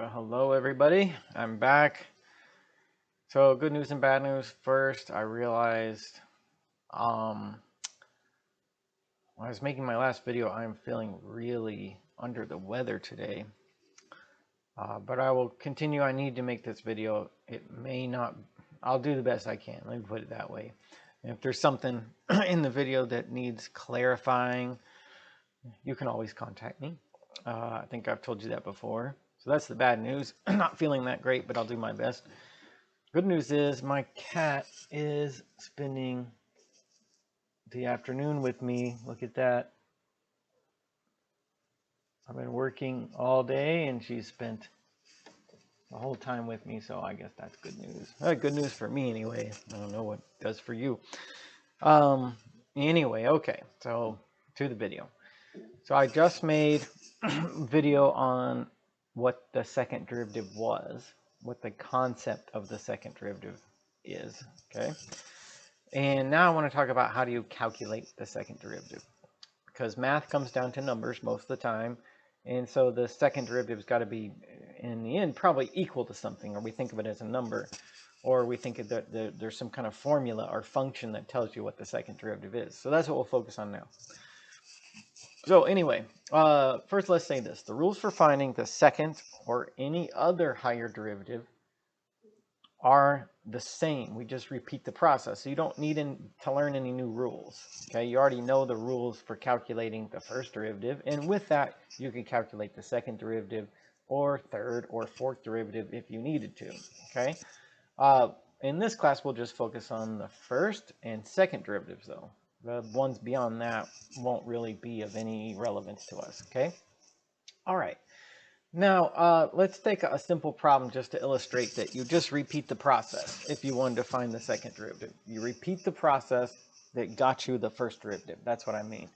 Hello everybody, I'm back. So good news and bad news. First, I realized when I was making my last video, I'm feeling really under the weather today. But I will continue. I need to make this video. It may not, I'll do the best I can. Let me put it that way. And if there's something in the video that needs clarifying, you can always contact me. I think I've told you that before. So that's the bad news. I'm not feeling that great, but I'll do my best. Good news is my cat is spending the afternoon with me. Look at that. I've been working all day and she's spent the whole time with me, so I guess that's good news. Good news for me anyway. I don't know what it does for you. Anyway, okay, so to the video. So I just made video on what the second derivative was, what the concept of the second derivative is, okay? And now I want to talk about how do you calculate the second derivative, because math comes down to numbers most of the time. And so the second derivative's got to be, in the end, probably equal to something, or we think of it as a number, or we think that there's some kind of formula or function that tells you what the second derivative is. So that's what we'll focus on now. So anyway, first let's say this. The rules for finding the second or any other higher derivative are the same. We just repeat the process. So you don't need to learn any new rules. Okay, you already know the rules for calculating the first derivative, and with that you can calculate the second derivative or third or fourth derivative if you needed to. Okay, in this class we'll just focus on the first and second derivatives though. The ones beyond that won't really be of any relevance to us. Okay, all right. Now, let's take a simple problem just to illustrate that you just repeat the process if you wanted to find the second derivative. You repeat the process that got you the first derivative. That's what I mean.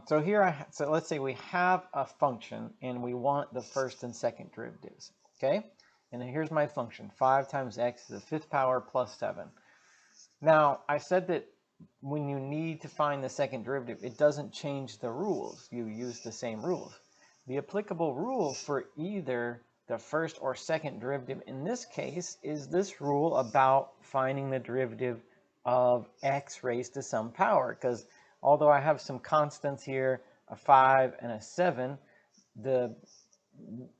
So here, so let's say we have a function and we want the first and second derivatives, okay? And here's my function, 5 times x to the 5th power plus 7. Now, I said that when you need to find the second derivative, it doesn't change the rules. You use the same rules. The applicable rule for either the first or second derivative in this case is this rule about finding the derivative of x raised to some power, because although I have some constants here, a 5 and a 7, the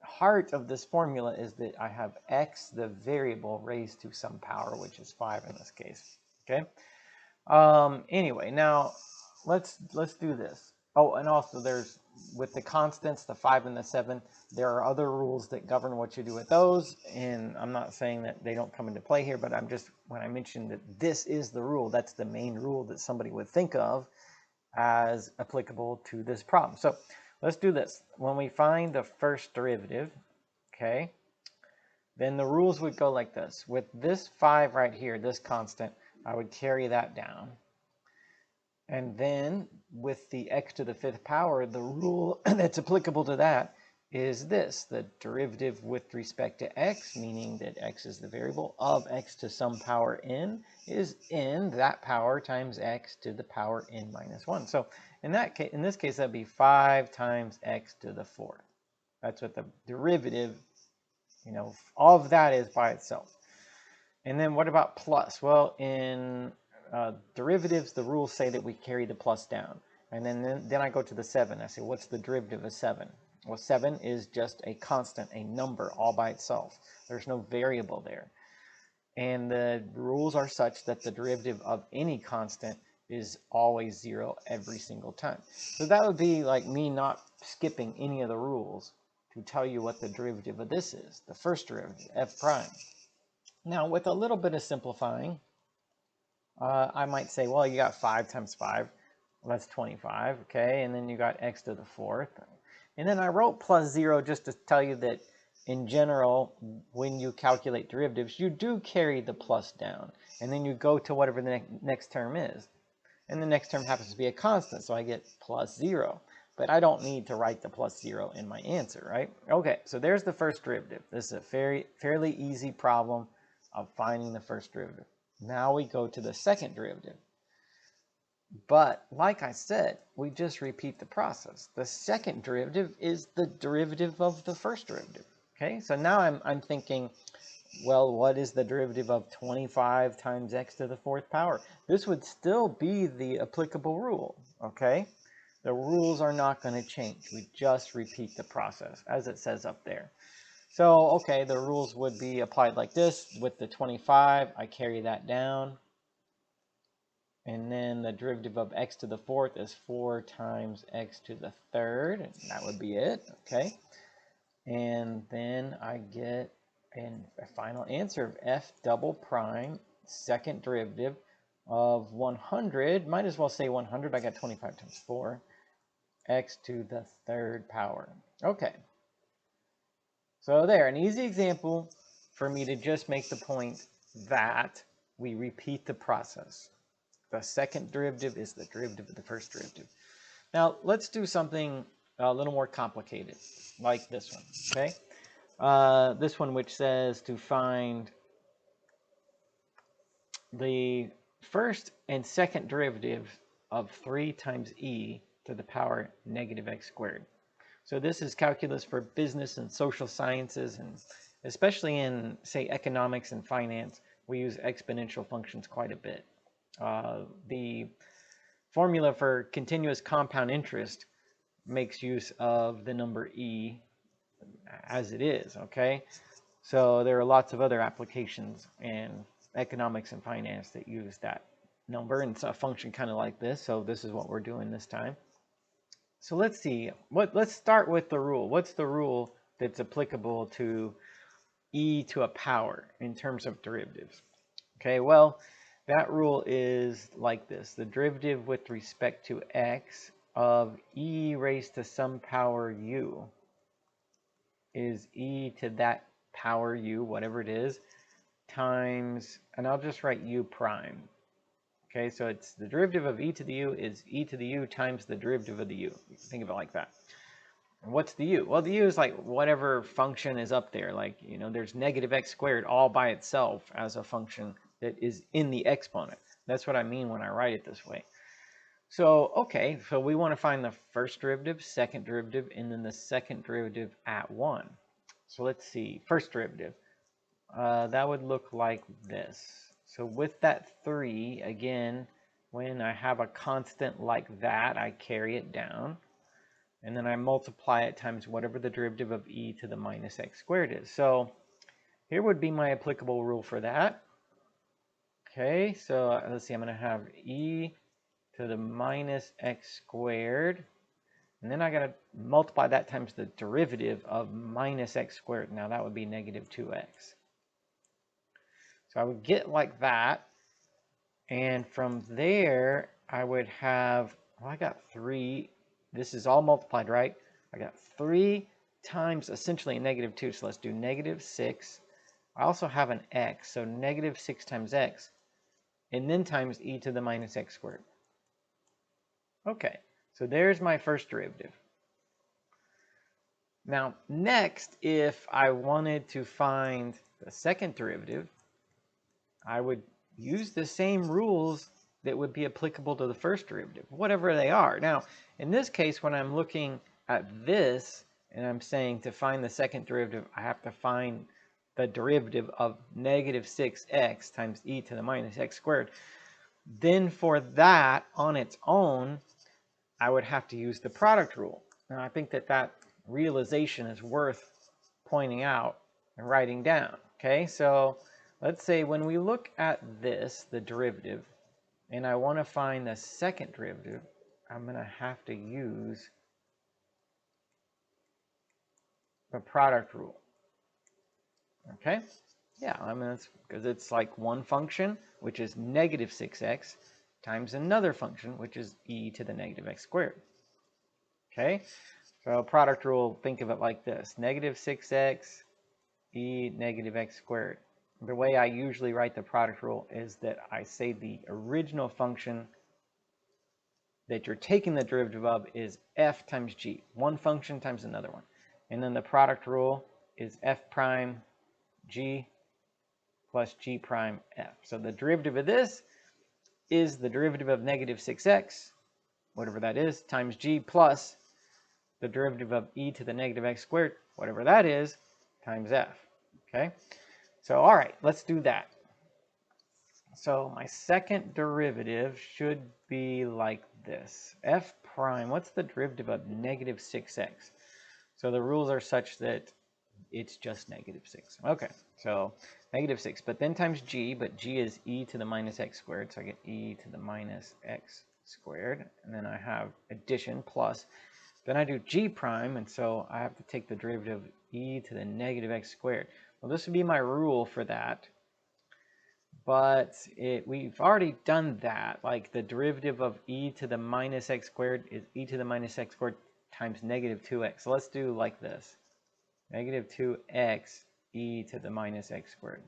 heart of this formula is that I have x, the variable, raised to some power, which is 5 in this case. Okay. Anyway, now let's do this. Oh, and also there's, with the constants, the 5 and the 7, there are other rules that govern what you do with those, and I'm not saying that they don't come into play here, but I'm just, when I mentioned that this is the rule, that's the main rule that somebody would think of as applicable to this problem. So let's do this. When we find the first derivative, okay, then the rules would go like this. With this 5 right here, this constant, I would carry that down. And then with the x to the 5th power, the rule that's applicable to that is this. The derivative with respect to x, meaning that x is the variable, of x to some power n is n, that power, times x to the power n minus 1. So in this case, that'd be 5 times x to the 4th. That's what the derivative, of that is by itself. And then what about plus? Well, in derivatives, the rules say that we carry the plus down. And then I go to the 7. I say, what's the derivative of 7? Well, 7 is just a constant, a number all by itself. There's no variable there. And the rules are such that the derivative of any constant is always 0 every single time. So that would be like me not skipping any of the rules to tell you what the derivative of this is, the first derivative, f prime. Now, with a little bit of simplifying, I might say, well, you got 5 times 5. Well, that's 25, okay? And then you got x to the 4th. And then I wrote plus 0 just to tell you that, in general, when you calculate derivatives, you do carry the plus down. And then you go to whatever the next term is. And the next term happens to be a constant, so I get plus 0. But I don't need to write the plus 0 in my answer, right? Okay, so there's the first derivative. This is a fairly easy problem of finding the first derivative. Now we go to the second derivative. But like I said, we just repeat the process. The second derivative is the derivative of the first derivative. Okay, so now I'm thinking, well, what is the derivative of 25 times x to the fourth power? This would still be the applicable rule, okay? The rules are not going to change. We just repeat the process, as it says up there. So, okay, the rules would be applied like this. With the 25, I carry that down. And then the derivative of x to the fourth is 4 times x to the third. And that would be it, okay? And then I get a final answer of f double prime, second derivative of 100. Might as well say 100. I got 25 times 4. X to the third power. Okay. So there, an easy example for me to just make the point that we repeat the process. The second derivative is the derivative of the first derivative. Now, let's do something a little more complicated, like this one, okay? This one which says to find the first and second derivative of 3 times e to the power negative x squared. So this is calculus for business and social sciences, and especially in, say, economics and finance, we use exponential functions quite a bit. The formula for continuous compound interest makes use of the number e as it is, okay? So there are lots of other applications in economics and finance that use that number, and it's a function kind of like this. So this is what we're doing this time. So let's see. Let's start with the rule. What's the rule that's applicable to e to a power in terms of derivatives? Okay, well, that rule is like this. The derivative with respect to x of e raised to some power u is e to that power u, whatever it is, times, and I'll just write u prime. Okay, so it's the derivative of e to the u is e to the u times the derivative of the u. Think of it like that. And what's the u? Well, the u is like whatever function is up there. Like, you know, there's negative x squared all by itself as a function that is in the exponent. That's what I mean when I write it this way. So, okay, so we want to find the first derivative, second derivative, and then the second derivative at 1. So let's see, first derivative. That would look like this. So with that 3, again, when I have a constant like that, I carry it down. And then I multiply it times whatever the derivative of e to the minus x squared is. So here would be my applicable rule for that. Okay, so let's see, I'm going to have e to the minus x squared. And then I got to multiply that times the derivative of minus x squared. Now that would be negative 2x. So I would get like that. And from there, I would have, well, I got 3. This is all multiplied, right? I got 3 times essentially a negative 2. So let's do negative 6. I also have an x. So negative 6 times x. And then times e to the minus x squared. Okay, so there's my first derivative. Now, next, if I wanted to find the second derivative, I would use the same rules that would be applicable to the first derivative, whatever they are. Now, in this case, when I'm looking at this, and I'm saying to find the second derivative, I have to find the derivative of negative 6x times e to the minus x squared. Then for that, on its own, I would have to use the product rule. Now, I think that that realization is worth pointing out and writing down. Okay, so let's say when we look at this, the derivative, and I want to find the second derivative, I'm going to have to use the product rule. Okay, yeah, I mean, that's because it's like one function, which is negative 6x, times another function, which is e to the negative x squared. Okay, so product rule, think of it like this. Negative 6x, e negative x squared. The way I usually write the product rule is that I say the original function that you're taking the derivative of is f times g. One function times another one. And then the product rule is f prime g plus g prime f. So the derivative of this is the derivative of negative 6x, whatever that is, times g plus the derivative of e to the negative x squared, whatever that is, times f. Okay, so all right, let's do that. So my second derivative should be like this. F prime, what's the derivative of negative 6x? So the rules are such that it's just negative 6. Okay, so negative 6, but then times g, but g is e to the minus x squared, so I get e to the minus x squared, and then I have addition plus. Then I do g prime, and so I have to take the derivative of e to the negative x squared. Well, this would be my rule for that, but we've already done that. Like the derivative of e to the minus x squared is e to the minus x squared times negative 2x. So let's do like this. Negative 2x e to the minus x squared.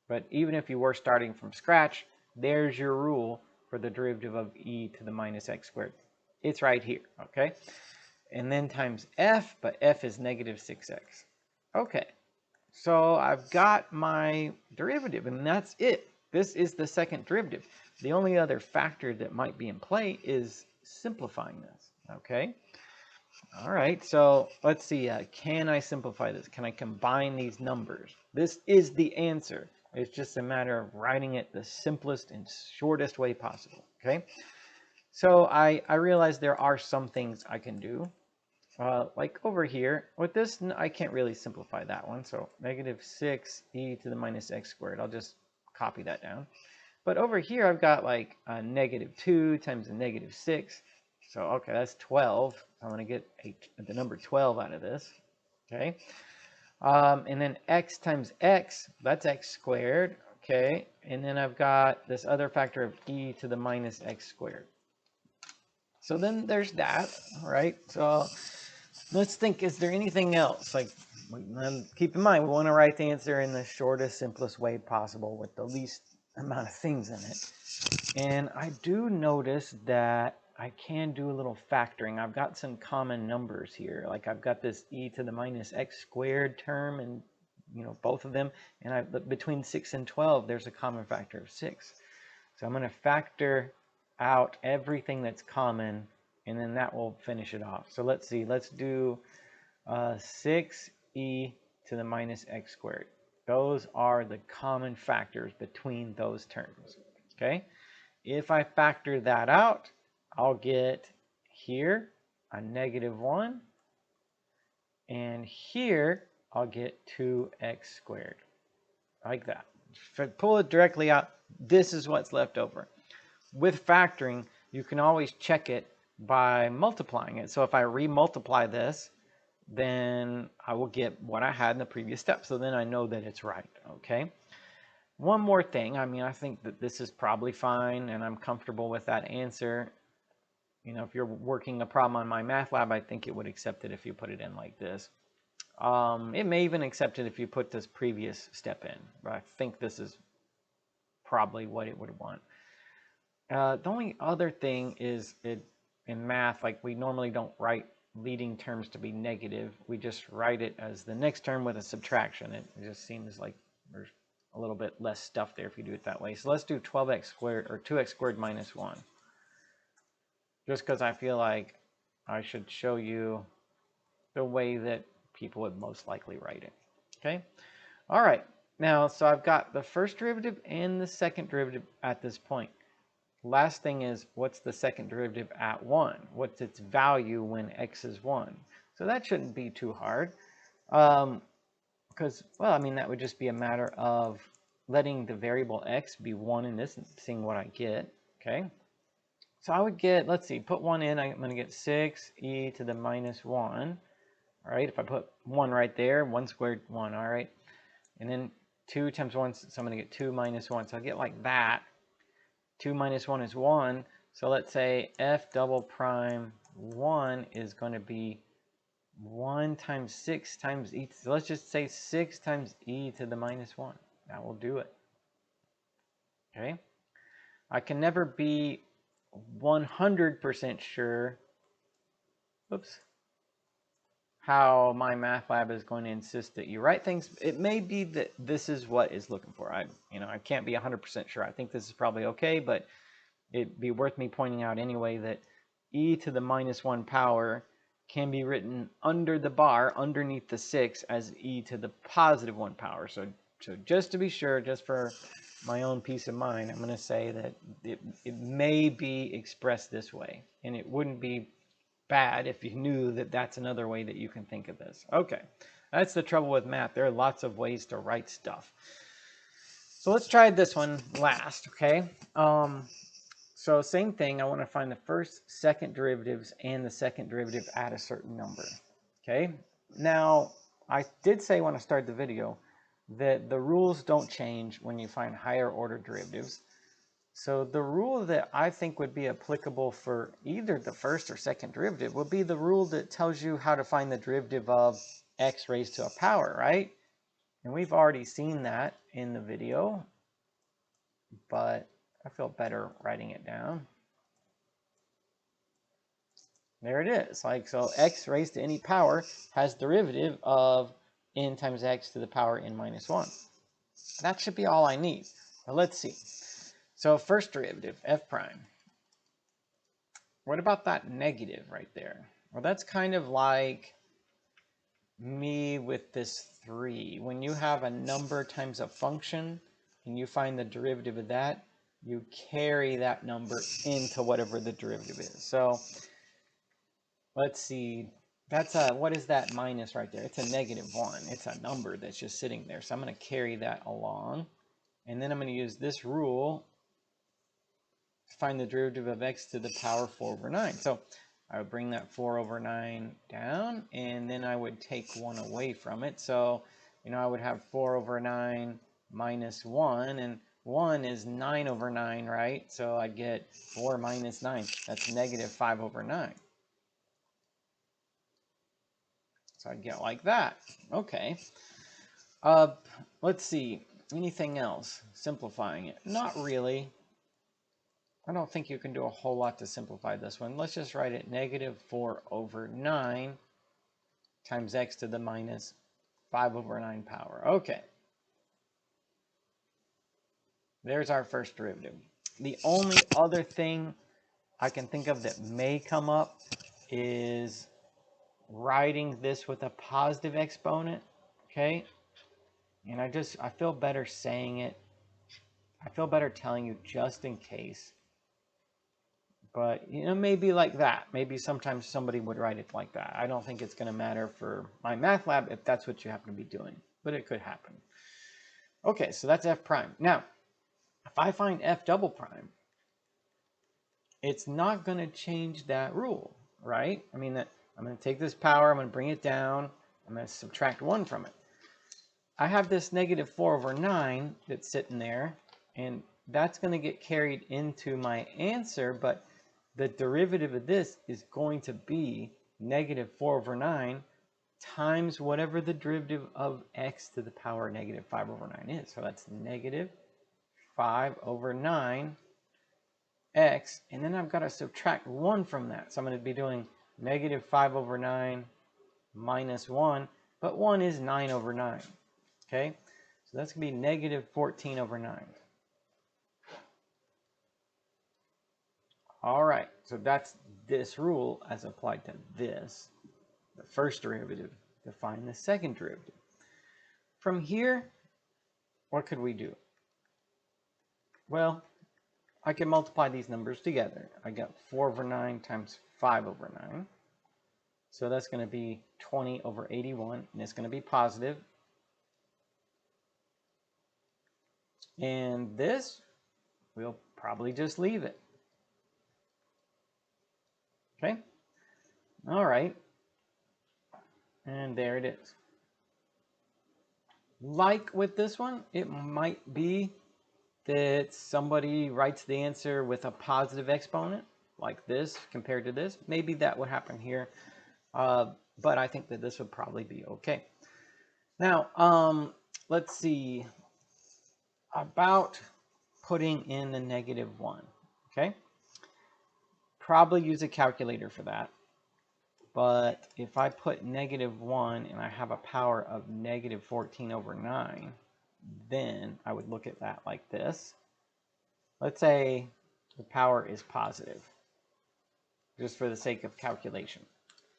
But even if you were starting from scratch, there's your rule for the derivative of e to the minus x squared. It's right here, okay? And then times f, but f is negative 6x. Okay, so I've got my derivative, and that's it. This is the second derivative. The only other factor that might be in play is simplifying this, okay? All right, so let's see. Can I simplify this? Can I combine these numbers? This is the answer. It's just a matter of writing it the simplest and shortest way possible, okay? So I realize there are some things I can do. Like over here, with this, I can't really simplify that one. So negative 6 e to the minus x squared. I'll just copy that down. But over here, I've got like a negative 2 times a negative 6. So, okay, that's 12. I'm going to get the number 12 out of this. Okay. And then x times x, that's x squared. Okay. And then I've got this other factor of e to the minus x squared. So then there's that, right? So let's think, is there anything else? Like, keep in mind, we want to write the answer in the shortest, simplest way possible with the least amount of things in it. And I do notice that I can do a little factoring. I've got some common numbers here. Like I've got this e to the minus x squared term, and both of them. And between 6 and 12, there's a common factor of 6. So I'm going to factor out everything that's common, and then that will finish it off. So let's see. Let's do 6e to the minus x squared. Those are the common factors between those terms. Okay. If I factor that out, I'll get here a negative 1, and here I'll get 2x squared, like that. If I pull it directly out, this is what's left over. With factoring, you can always check it by multiplying it. So if I re-multiply this, then I will get what I had in the previous step. So then I know that it's right, okay? One more thing, I think that this is probably fine, and I'm comfortable with that answer. If you're working a problem on MyMathLab, I think it would accept it if you put it in like this. It may even accept it if you put this previous step in, but I think this is probably what it would want. The only other thing is in math, like we normally don't write leading terms to be negative. We just write it as the next term with a subtraction. It just seems like there's a little bit less stuff there if you do it that way. So let's do 12x squared, or 2x squared minus 1. Just because I feel like I should show you the way that people would most likely write it. Okay? All right. Now, so I've got the first derivative and the second derivative at this point. Last thing is, what's the second derivative at 1? What's its value when x is 1? So that shouldn't be too hard. Because, well, that would just be a matter of letting the variable x be 1 in this and seeing what I get. Okay. So I would get, let's see, put 1 in, I'm going to get 6e to the minus 1. All right, if I put 1 right there, 1 squared, 1, all right. And then 2 times 1, so I'm going to get 2 minus 1. So I get like that. 2 minus 1 is 1. So let's say f double prime 1 is going to be 1 times 6 times e. So let's just say 6 times e to the minus 1. That will do it. Okay. I can never be 100% sure, oops, how MyMathLab is going to insist that you write things. It may be that this is what is looking for. I can't be 100% sure. I think this is probably okay, but it'd be worth me pointing out anyway that e to the minus 1 power can be written under the bar, underneath the 6, as e to the positive 1 power. So just to be sure, just for my own peace of mind, I'm going to say that it may be expressed this way. And it wouldn't be bad if you knew that that's another way that you can think of this. Okay, that's the trouble with math. There are lots of ways to write stuff. So let's try this one last, okay? So same thing, I want to find the first, second derivatives and the second derivative at a certain number, okay? Now, I did say when I started the video that the rules don't change when you find higher order derivatives. So the rule that I think would be applicable for either the first or second derivative would be the rule that tells you how to find the derivative of x raised to a power, right? And we've already seen that in the video, but I feel better writing it down. There it is. Like, so x raised to any power has derivative of n times x to the power n minus 1. That should be all I need. Now let's see. So first derivative, f prime. What about that negative right there? Well, that's kind of like me with this 3. When you have a number times a function and you find the derivative of that, you carry that number into whatever the derivative is. So let's see. That's a, what is that minus right there? It's a negative 1. It's a number that's just sitting there. So I'm going to carry that along. And then I'm going to use this rule to find the derivative of x to the power 4 over 9. So I would bring that 4 over 9 down, and then I would take 1 away from it. So, I would have 4 over 9 minus 1, and 1 is 9 over 9, right? So I'd get 4 minus 9. That's negative 5 over 9. So I'd get like that. Okay. Let's see. Anything else? Simplifying it. Not really. I don't think you can do a whole lot to simplify this one. Let's just write it negative 4 over 9 times x to the minus 5 over 9 power. Okay. There's our first derivative. The only other thing I can think of that may come up is writing this with a positive exponent, okay? And I feel better saying it. I feel better telling you just in case. But, maybe like that. Maybe sometimes somebody would write it like that. I don't think it's going to matter for my math lab if that's what you happen to be doing. But it could happen. Okay, so that's f prime. Now, if I find f double prime, it's not going to change that rule, right? I mean, I'm going to take this power, I'm going to bring it down, I'm going to subtract 1 from it. I have this negative 4 over 9 that's sitting there, and that's going to get carried into my answer, but the derivative of this is going to be negative 4 over 9 times whatever the derivative of x to the power negative 5 over 9 is. So that's negative 5 over 9 x, and then I've got to subtract 1 from that. So I'm going to be doing negative 5 over 9 minus 1, but 1 is 9 over 9. Okay, so that's going to be negative 14 over 9. All right, so that's this rule as applied to this, the first derivative, to find the second derivative. From here, what could we do? Well, I can multiply these numbers together. I got 4 over 9 times 5 over 9. So that's going to be 20 over 81, and it's going to be positive. And this, we'll probably just leave it. Okay? All right. And there it is. Like with this one, it might be that somebody writes the answer with a positive exponent, like this compared to this. Maybe that would happen here, but I think that this would probably be okay. Now, let's see about putting in the negative 1, okay? Probably use a calculator for that. But if I put negative 1 and I have a power of negative 14 over 9, then I would look at that like this. Let's say the power is positive, just for the sake of calculation.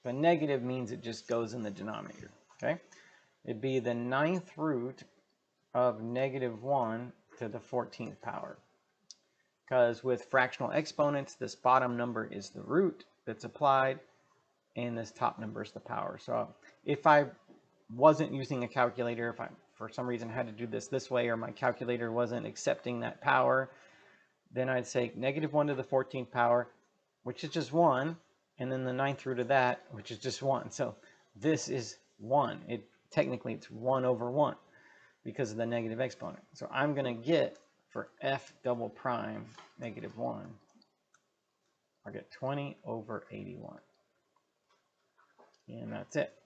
The negative means it just goes in the denominator, okay? It'd be the 9th root of -1 to the 14th power. Because with fractional exponents, this bottom number is the root that's applied, and this top number is the power. So if I wasn't using a calculator, if I for some reason had to do this way, or my calculator wasn't accepting that power, then I'd say -1 to the 14th power, which is just 1, and then the 9th root of that, which is just 1. So this is 1. Technically it's 1 over 1 because of the negative exponent. So I'm going to get, for f double prime -1, I'll get 20 over 81. And that's it.